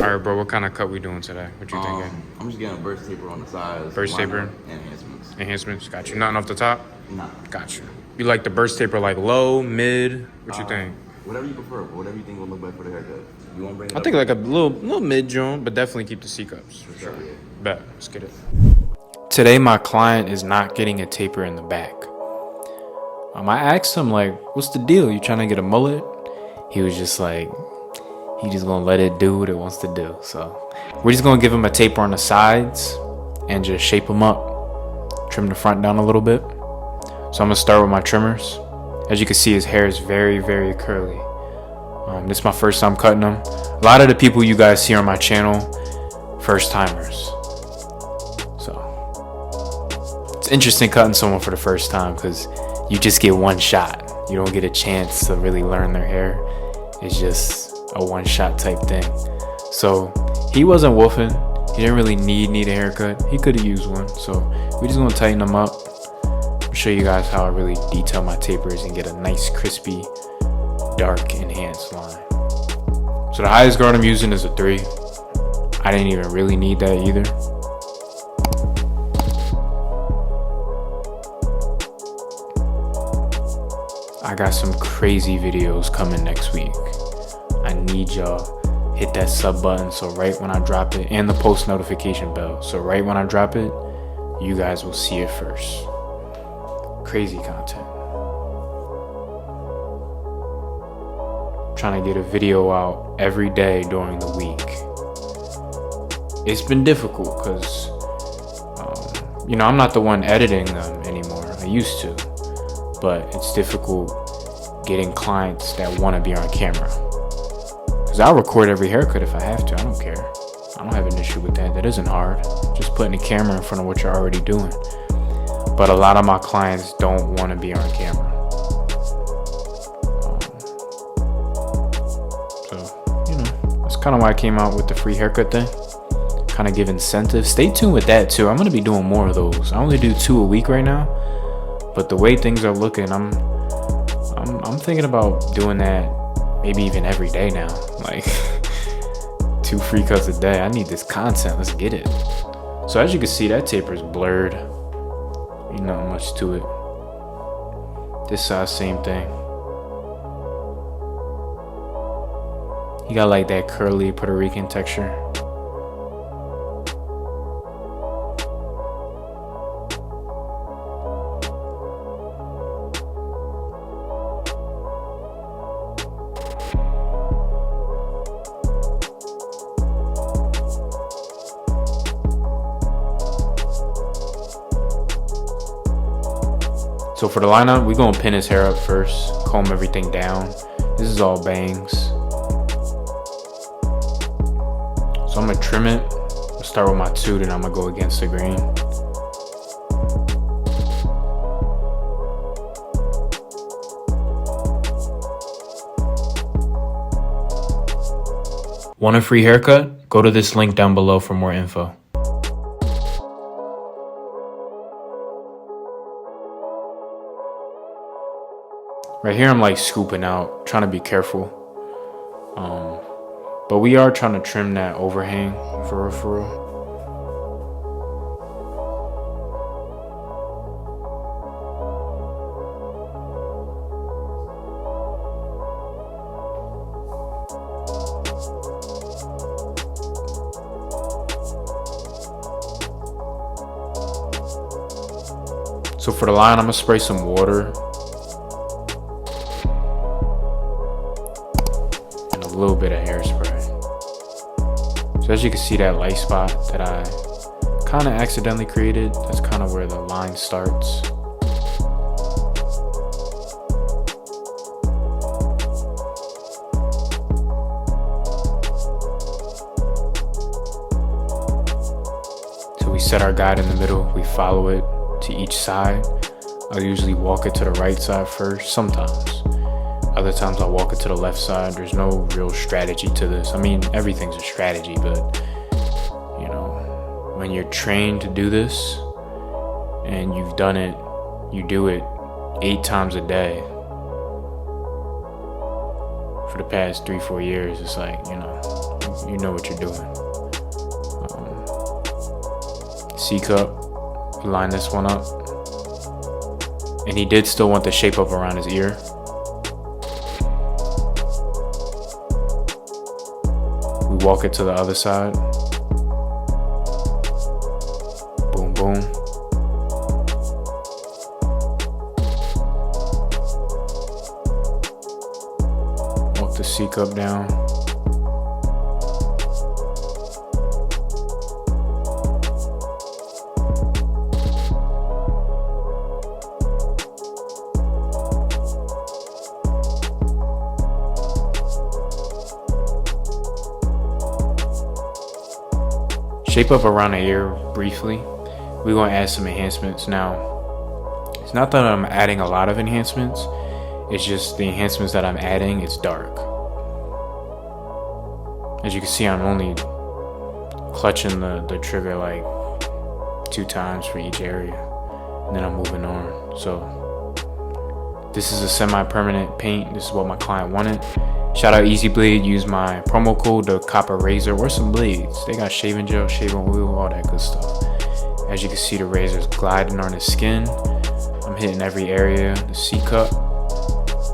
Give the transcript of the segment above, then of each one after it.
All right, bro. What kind of cut we doing today? What you thinking? I'm just getting a burst taper on the sides. Burst taper? And enhancements. Enhancements. Got you. Nothing off the top? Nah. Got you. You like the burst taper like low, mid? What you think? Whatever you prefer. Whatever you think will look better for the haircut. You want to bring it I up? think like a little mid joint, but definitely keep the C cups. For sure. Yeah. Bet. Let's get it. Today, my client is not getting a taper in the back. I asked him, like, what's the deal? You trying to get a mullet? He was just like, he just gonna let it do what it wants to do. So we're just gonna give him a taper on the sides and just shape him up, trim the front down a little bit. So I'm gonna start with my trimmers. As you can see, his hair is very, very curly. This is my first time cutting him. A lot of the people you guys see on my channel, first timers. So it's interesting cutting someone for the first time because you just get one shot. You don't get a chance to really learn their hair. It's just a one shot type thing. So he wasn't woofing. He didn't really need a haircut. He could have used one. So we're just gonna tighten him up. I'll show you guys how I really detail my tapers and get a nice crispy, dark, enhanced line. So the highest guard I'm using is a 3. I didn't even really need that either. I got some crazy videos coming next week. I need y'all hit that sub button so right when I drop it, and the post notification bell, so right when I drop it, you guys will see it first. Crazy content. Trying to get a video out every day during the week. It's been difficult because I'm not the one editing them anymore. I used to, but it's difficult getting clients that want to be on camera. Because I'll record every haircut if I have to. I don't care. I don't have an issue with that. That isn't hard. Just putting a camera in front of what you're already doing. But a lot of my clients don't want to be on camera. That's kind of why I came out with the free haircut thing. Kind of give incentives. Stay tuned with that too. I'm going to be doing more of those. I only do 2 a week right now. But the way things are looking, I'm thinking about doing that maybe even every day now. Like 2 free cuts a day. I need this content. Let's get it. So as you can see, that taper is blurred. Ain't nothing much to it. This side, same thing. You got like that curly Puerto Rican texture. So for the lineup, we're gonna pin his hair up first, comb everything down. This is all bangs. So I'm gonna trim it. I'll start with my 2, then I'm gonna go against the grain. Want a free haircut? Go to this link down below for more info. Right here, I'm like scooping out, trying to be careful. But we are trying to trim that overhang for real. So for the line, I'm gonna spray some water. And a little bit of hairspray. So as you can see, that light spot that I kind of accidentally created, that's kind of where the line starts. So we set our guide in the middle, we follow it to each side. I'll usually walk it to the right side first, sometimes. Other times I'll walk it to the left side. There's no real strategy to this. I mean, everything's a strategy, but when you're trained to do this and you've done it, you do it 8 times a day for the past 3-4 years, it's like, you know what you're doing. C cup, line this one up. And he did still want the shape up around his ear. We walk it to the other side. Boom, boom. Walk the C cup down. Shape up around the ear briefly. We're going to add some enhancements. Now, it's not that I'm adding a lot of enhancements. It's just the enhancements that I'm adding, it's dark. As you can see, I'm only clutching the trigger like 2 times for each area. And then I'm moving on. So this is a semi-permanent paint. This is what my client wanted. Shout out Easy Blade. Use my promo code, the copper razor, or some blades. They got shaving gel, shaving oil, all that good stuff. As you can see, the razor's gliding on the skin. I'm hitting every area, the C cup,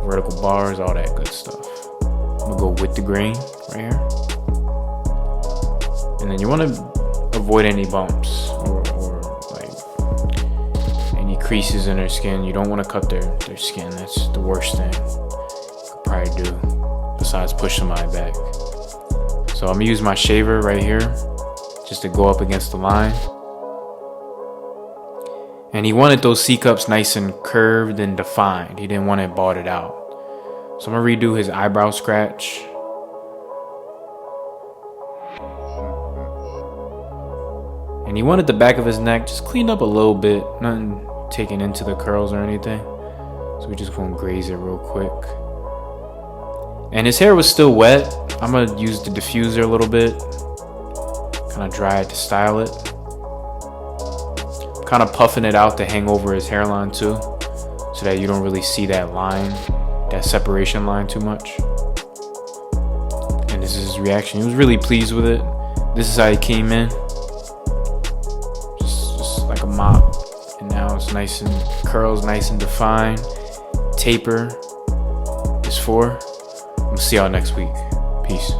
vertical bars, all that good stuff. I'm gonna go with the grain right here. And then you want to avoid any bumps or like any creases in their skin. You don't want to cut their skin. That's the worst thing you could probably do, besides push somebody back. So I'm gonna use my shaver right here just to go up against the line. And he wanted those C cups nice and curved and defined. He didn't want it balded out. So I'm gonna redo his eyebrow scratch. And he wanted the back of his neck just cleaned up a little bit, nothing taken into the curls or anything. So we just gonna graze it real quick. And his hair was still wet. I'm gonna use the diffuser a little bit, kind of dry it to style it. Kind of puffing it out to hang over his hairline too, so that you don't really see that line, that separation line too much. And this is his reaction. He was really pleased with it. This is how he came in, just like a mop. And now it's nice and curls, nice and defined. Taper is 4. We'll see y'all next week. Peace.